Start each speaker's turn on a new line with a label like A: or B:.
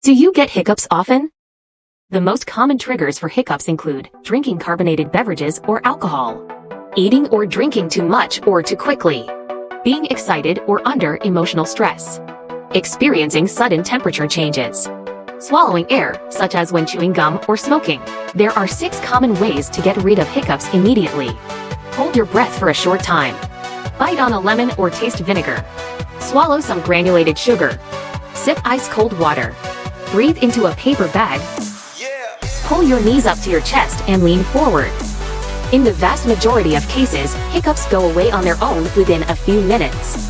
A: Do you get hiccups often? The most common triggers for hiccups include drinking carbonated beverages or alcohol, eating or drinking too much or too quickly, being excited or under emotional stress, experiencing sudden temperature changes, swallowing air, such as when chewing gum or smoking. There are 6 common ways to get rid of hiccups immediately. Hold your breath for a short time. Bite on a lemon or taste vinegar. Swallow some granulated sugar. Sip ice-cold water. Breathe into a paper bag. Pull your knees up to your chest and lean forward. In the vast majority of cases, hiccups go away on their own within a few minutes.